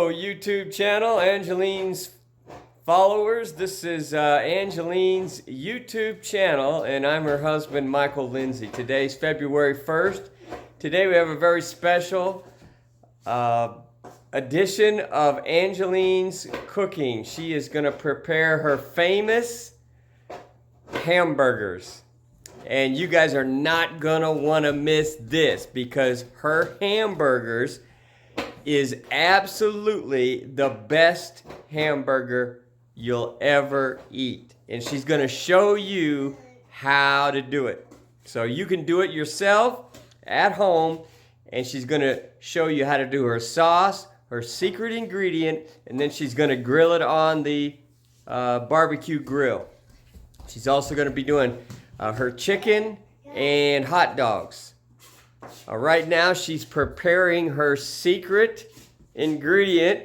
Hello, YouTube channel, Angeline's followers. This is Angeline's YouTube channel, and I'm her husband, Michael Lindsay. Today's February 1st. Today we have a very special edition of Angeline's cooking. She is going to prepare her famous hamburgers. And you guys are not going to want to miss this because her hamburgers is absolutely the best hamburger you'll ever eat. And she's going to show you how to do it. So you can do it yourself at home, and she's going to show you how to do her sauce, her secret ingredient, and then she's going to grill it on the barbecue grill. She's also going to be doing her chicken and hot dogs. Right now she's preparing her secret ingredient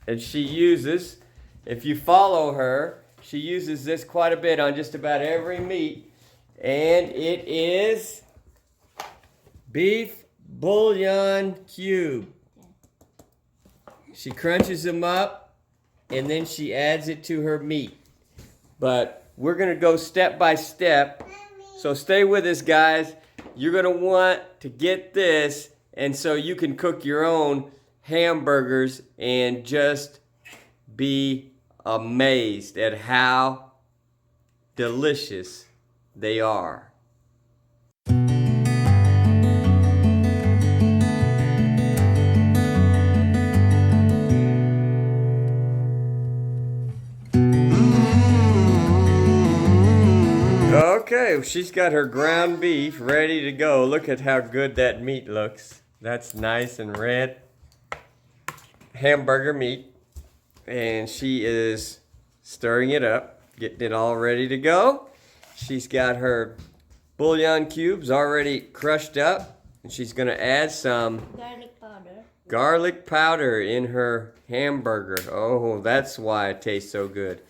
that she uses. If you follow her, she uses this quite a bit on just about every meat, and it is beef bouillon cube. She crunches them up and then she adds it to her meat. But we're going to go step by step, so stay with us, guys. You're going to want to get this, and so you can cook your own hamburgers and just be amazed at how delicious they are. Okay, she's got her ground beef ready to go. Look at how good that meat looks. That's nice and red. Hamburger meat. And she is stirring it up, getting it all ready to go. She's got her bouillon cubes already crushed up. And she's going to add some garlic powder in her hamburger. Oh, that's why it tastes so good.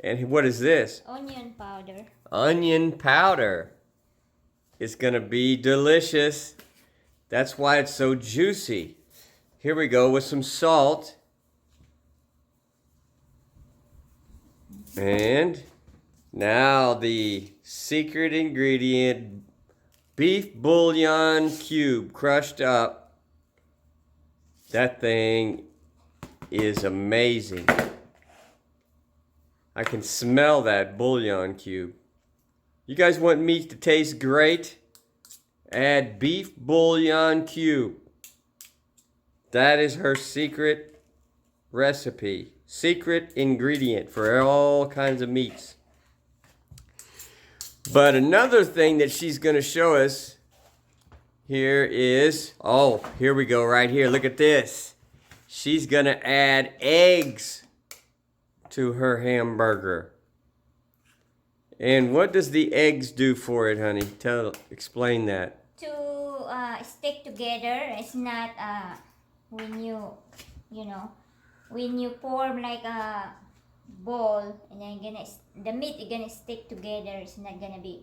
And what is this? Onion powder. Onion powder. It's going to be delicious. That's why it's so juicy. Here we go with some salt. And now the secret ingredient, beef bouillon cube crushed up. That thing is amazing. I can smell that bouillon cube. You guys want meat to taste great? Add beef bouillon cube. That is her secret recipe. Secret ingredient for all kinds of meats. But another thing that she's going to show us here is, oh, here we go right here. Look at this. She's going to add eggs to her hamburger. And what does the eggs do for it, honey? Explain that. To stick together. It's not when when you form like a ball, and then the meat is gonna stick together. It's not gonna be.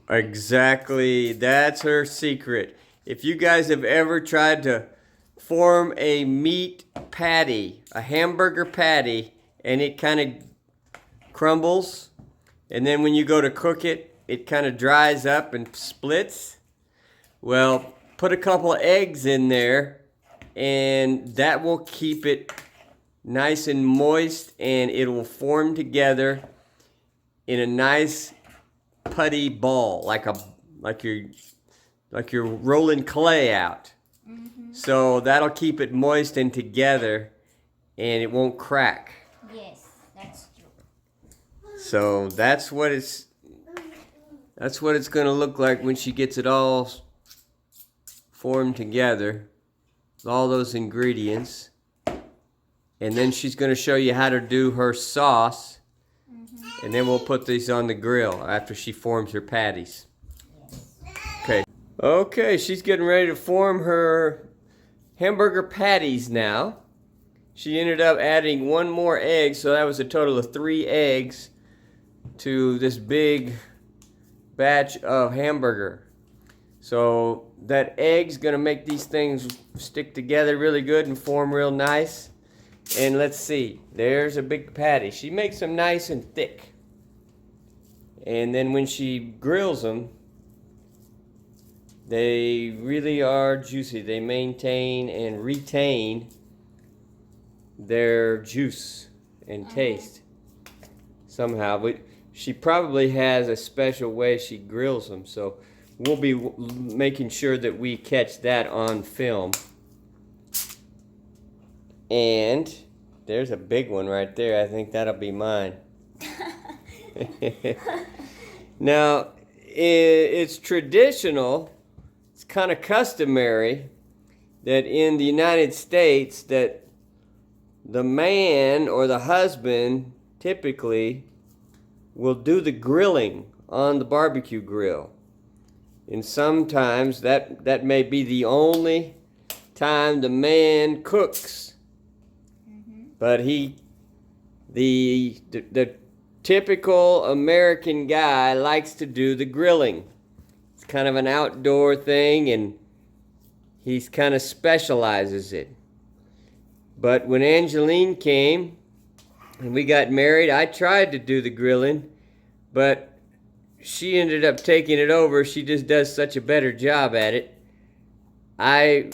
Exactly. That's her secret. If you guys have ever tried to form a meat patty, a hamburger patty, and it kind of crumbles, and then when you go to cook it, it kind of dries up and splits. Well, put a couple of eggs in there, and that will keep it nice and moist, and it will form together in a nice putty ball, like you're rolling clay out. Mm-hmm. So that'll keep it moist and together, and it won't crack. Yes, that's true. So that's what it's going to look like when she gets it all formed together, with all those ingredients. And then she's going to show you how to do her sauce. Mm-hmm. And then we'll put these on the grill after she forms her patties. Okay. Okay, she's getting ready to form her hamburger patties now. She ended up adding one more egg, so that was a total of 3 eggs to this big batch of hamburger. So that egg's gonna make these things stick together really good and form real nice. And let's see, there's a big patty. She makes them nice and thick. And then when she grills them, they really are juicy. They maintain and retain their juice and taste somehow. But she probably has a special way she grills them. So we'll be making sure that we catch that on film. And there's a big one right there. I think that'll be mine. Now, it's traditional, it's kind of customary that in the United States that the man or the husband typically will do the grilling on the barbecue grill. And sometimes that may be the only time the man cooks. But the typical American guy likes to do the grilling. It's kind of an outdoor thing, and he's kind of specializes it. But when Angeline came and we got married, I tried to do the grilling, but she ended up taking it over. She just does such a better job at it. I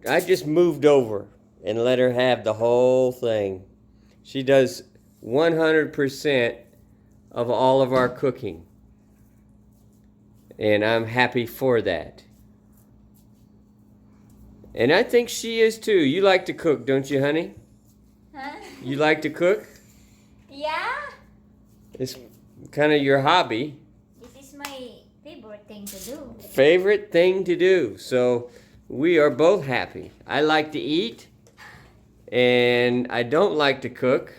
just moved over and let her have the whole thing. She does 100% of all of our cooking. And I'm happy for that. And I think she is too. You like to cook, don't you, honey? Huh? You like to cook? Yeah. It's kind of your hobby. This is my favorite thing to do. Favorite thing to do. So we are both happy. I like to eat, and I don't like to cook,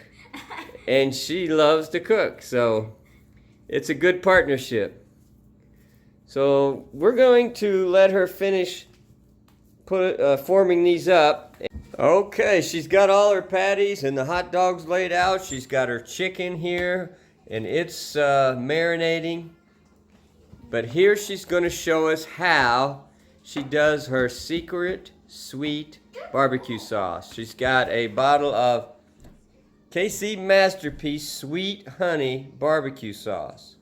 and she loves to cook. So it's a good partnership. So we're going to let her finish forming these up. Okay, she's got all her patties and the hot dogs laid out. She's got her chicken here, and it's marinating. But here she's going to show us how she does her secret sweet barbecue sauce. She's got a bottle of KC Masterpiece Sweet Honey Barbecue Sauce.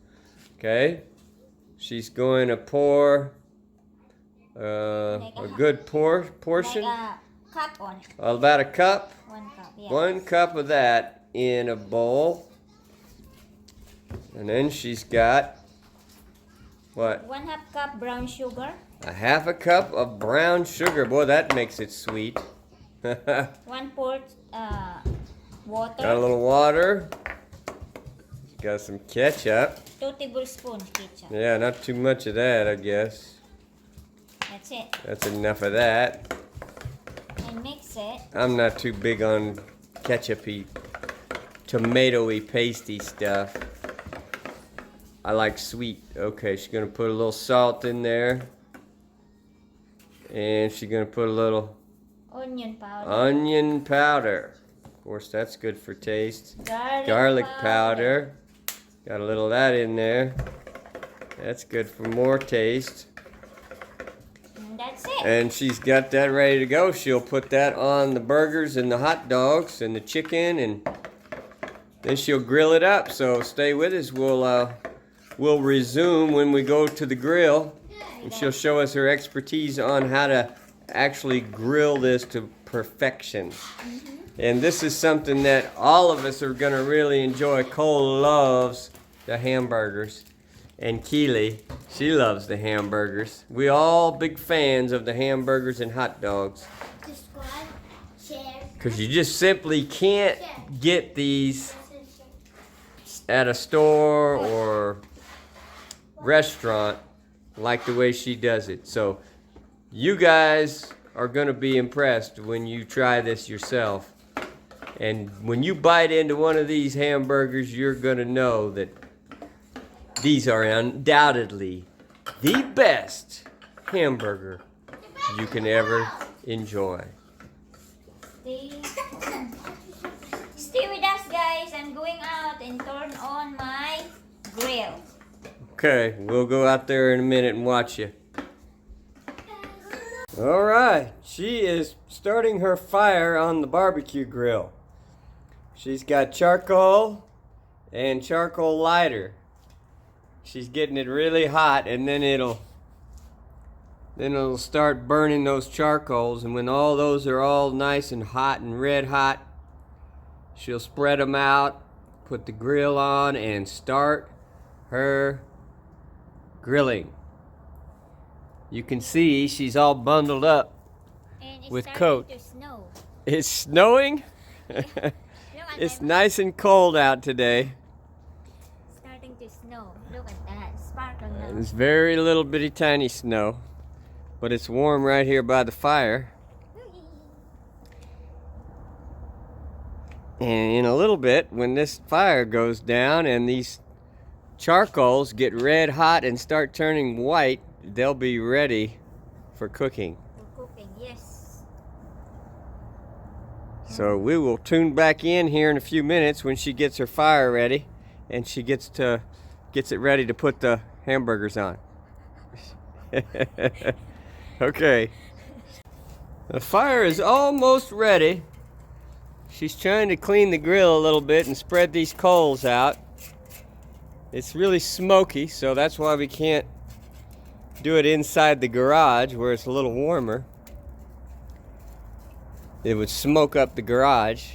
Okay, she's going to pour a good portion. Like a cup on. About a cup. 1 cup, yeah. 1 cup of that in a bowl. And then she's got what? 1/2 cup brown sugar. A 1/2 cup of brown sugar. Boy, that makes it sweet. 1/4 water. Got a little water. Got some ketchup. 2 tablespoons ketchup. Yeah, not too much of that, I guess. That's it. That's enough of that. And mix it. I'm not too big on ketchup-y, tomato-y, pasty stuff. I like sweet. Okay, she's gonna put a little salt in there. And she's gonna put a little Onion powder. onion powder. Of course, that's good for taste. Garlic powder. Got a little of that in there. That's good for more taste. And that's it. And she's got that ready to go. She'll put that on the burgers and the hot dogs and the chicken, and then she'll grill it up. So stay with us. We'll resume when we go to the grill, and she'll show us her expertise on how to actually grill this to perfection. And this is something that all of us are going to really enjoy. Cole loves the hamburgers, and Keely, she loves the hamburgers. We all big fans of the hamburgers and hot dogs, Subscribe, share. because you just simply can't get these at a store or restaurant like the way she does it. So you guys are going to be impressed when you try this yourself. And when you bite into one of these hamburgers, you're going to know that these are undoubtedly the best hamburger you can ever enjoy. Stay with us, guys. I'm going out and turn on my grill. Okay, we'll go out there in a minute and watch you. All right, she is starting her fire on the barbecue grill. She's got charcoal and charcoal lighter. She's getting it really hot, and then it'll start burning those charcoals, and when all those are all nice and hot and red hot, she'll spread them out, put the grill on, and start her grilling. You can see she's all bundled up And it's with starting coat. to snow. It's snowing. Look at It's my- nice and cold out today. starting to snow. Look at that. Sparkle now. It's very little bitty tiny snow, but it's warm right here by the fire. And in a little bit, when this fire goes down and these charcoals get red hot and start turning white, they'll be ready for cooking. For cooking, yes. So we will tune back in here in a few minutes when she gets her fire ready and she gets it ready to put the hamburgers on. Okay. The fire is almost ready. She's trying to clean the grill a little bit and spread these coals out. It's really smoky, so that's why we can't do it inside the garage where it's a little warmer. It would smoke up the garage.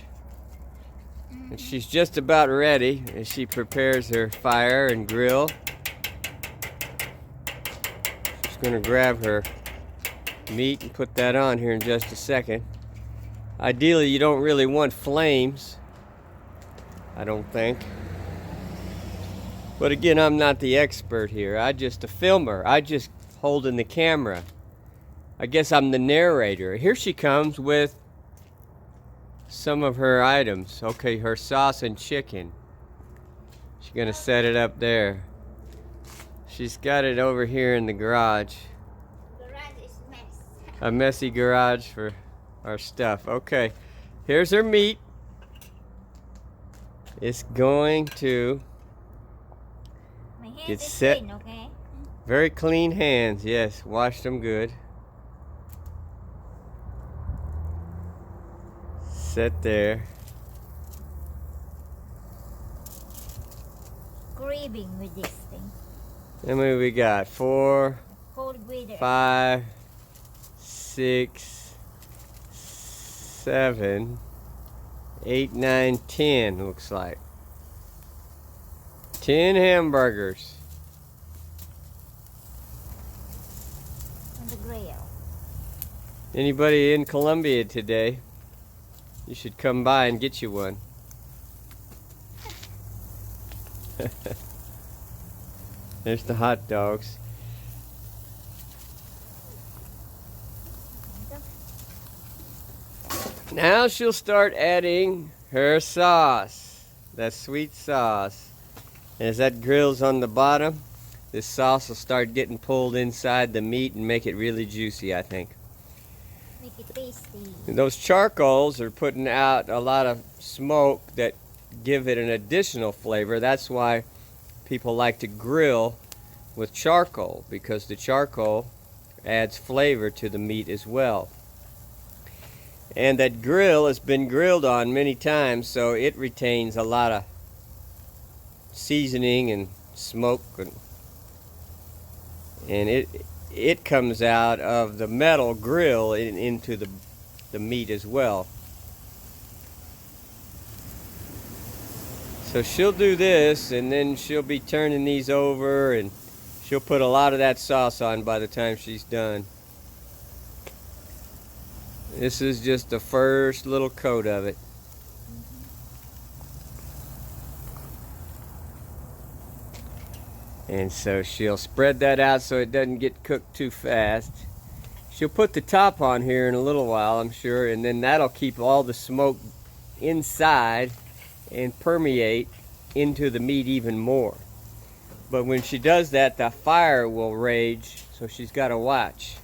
And she's just about ready as she prepares her fire and grill. She's going to grab her meat and put that on here in just a second. Ideally, you don't really want flames, I don't think. But again, I'm not the expert here. I'm just a filmer. I just holding the camera. I guess I'm the narrator. Here she comes with some of her items. Okay, her sauce and chicken. She's gonna set it up there. She's got it over here in the garage. Garage is mess. A messy garage for our stuff. Okay, here's her meat. It's going to My hands It's is set. clean, okay? very clean hands. Yes, washed them good. Set there. Grieving with this thing. How many we got? 4, Cold weather. 5, 6, 7, 8, 9, 10 looks like. 10 hamburgers. On the grill. Anybody in Colombia today, you should come by and get you one. There's the hot dogs. Now she'll start adding her sauce, that sweet sauce. And as that grill's on the bottom, this sauce will start getting pulled inside the meat and make it really juicy, I think. Make it tasty. And those charcoals are putting out a lot of smoke that give it an additional flavor. That's why people like to grill with charcoal, because the charcoal adds flavor to the meat as well. And that grill has been grilled on many times, so it retains a lot of seasoning and smoke, and it comes out of the metal grill into the meat as well. So she'll do this, and then she'll be turning these over, and she'll put a lot of that sauce on by the time she's done. This is just the first little coat of it. And so she'll spread that out so it doesn't get cooked too fast. She'll put the top on here in a little while, I'm sure, and then that'll keep all the smoke inside and permeate into the meat even more. But when she does that, the fire will rage, so she's got to watch.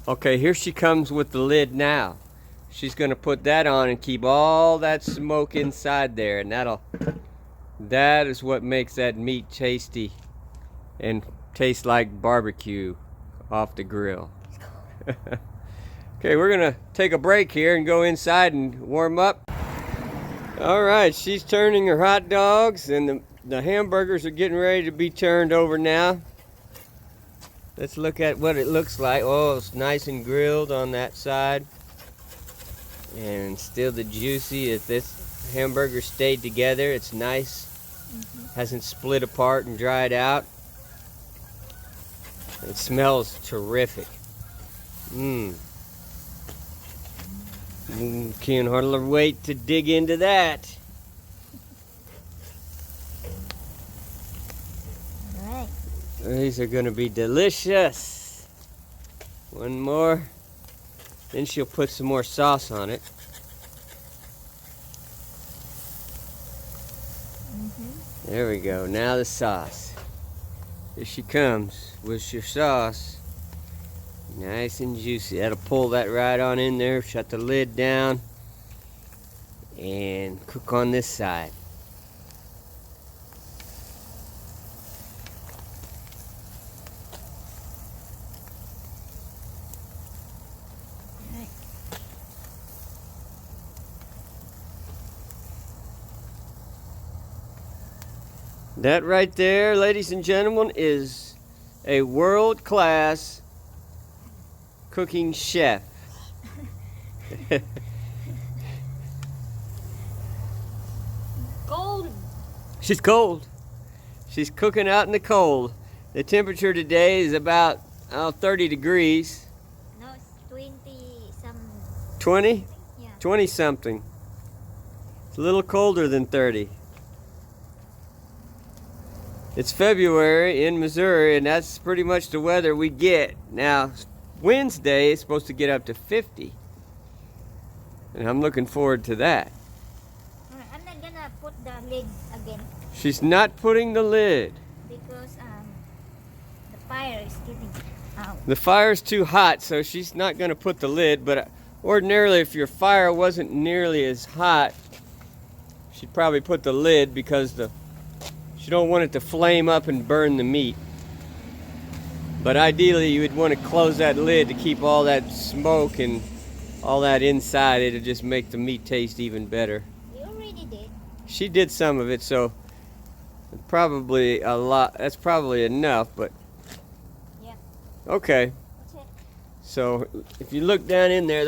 Okay, here she comes with the lid now. She's going to put that on and keep all that smoke inside there, and that is what makes that meat tasty and taste like barbecue off the grill. Okay, we're gonna take a break here and go inside and warm up. All right, she's turning her hot dogs, and the hamburgers are getting ready to be turned over now. Let's look at what it looks like. Oh, it's nice and grilled on that side, and still the juicy. If this hamburger stayed together, it's nice. Hasn't split apart and dried out. It smells terrific. Can't hardly wait to dig into that. All right. These are gonna be delicious. One more. Then she'll put some more sauce on it. There we go. Now the sauce. Here she comes with your sauce. Nice and juicy. That'll pull that right on in there. Shut the lid down and cook on this side. That right there, ladies and gentlemen, is a world-class cooking chef. Cold. She's cold. She's cooking out in the cold. The temperature today is about 30 degrees. No, it's 20 some. 20? Yeah. 20 something. It's a little colder than 30. It's February in Missouri, and that's pretty much the weather we get. Now, Wednesday is supposed to get up to 50. And I'm looking forward to that. I'm not gonna put the lid again She's not putting the lid. because the fire is getting out. The fire's too hot, so she's not going to put the lid. But ordinarily, if your fire wasn't nearly as hot, she'd probably put the lid because she don't want it to flame up and burn the meat. But ideally, you would want to close that lid to keep all that smoke and all that inside. It'll just make the meat taste even better. You already did. She did some of it, so probably a lot. That's probably enough, but Yeah. okay. That's it. So if you look down in there,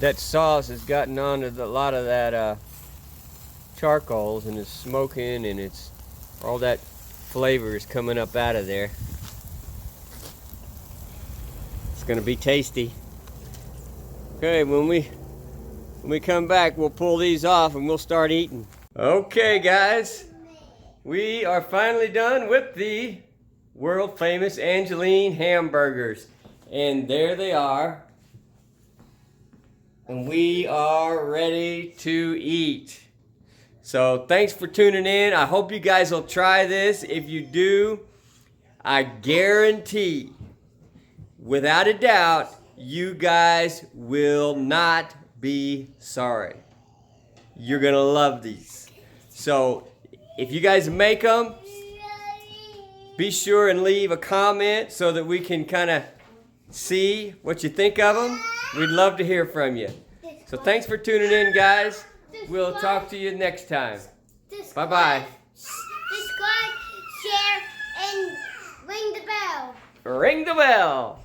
that sauce has gotten onto a lot of that charcoals, and it's smoking, and it's all that flavor is coming up out of there. It's gonna be tasty. Okay, when we come back, we'll pull these off and we'll start eating. Okay, guys, we are finally done with the world famous Angeline hamburgers, and there they are, and we are ready to eat. So thanks for tuning in. I hope you guys will try this. If you do, I guarantee, without a doubt, you guys will not be sorry. You're gonna love these. So if you guys make them, be sure and leave a comment so that we can kind of see what you think of them. We'd love to hear from you. So thanks for tuning in, guys. We'll talk to you next time. Bye-bye. Subscribe, share, and ring the bell. Ring the bell.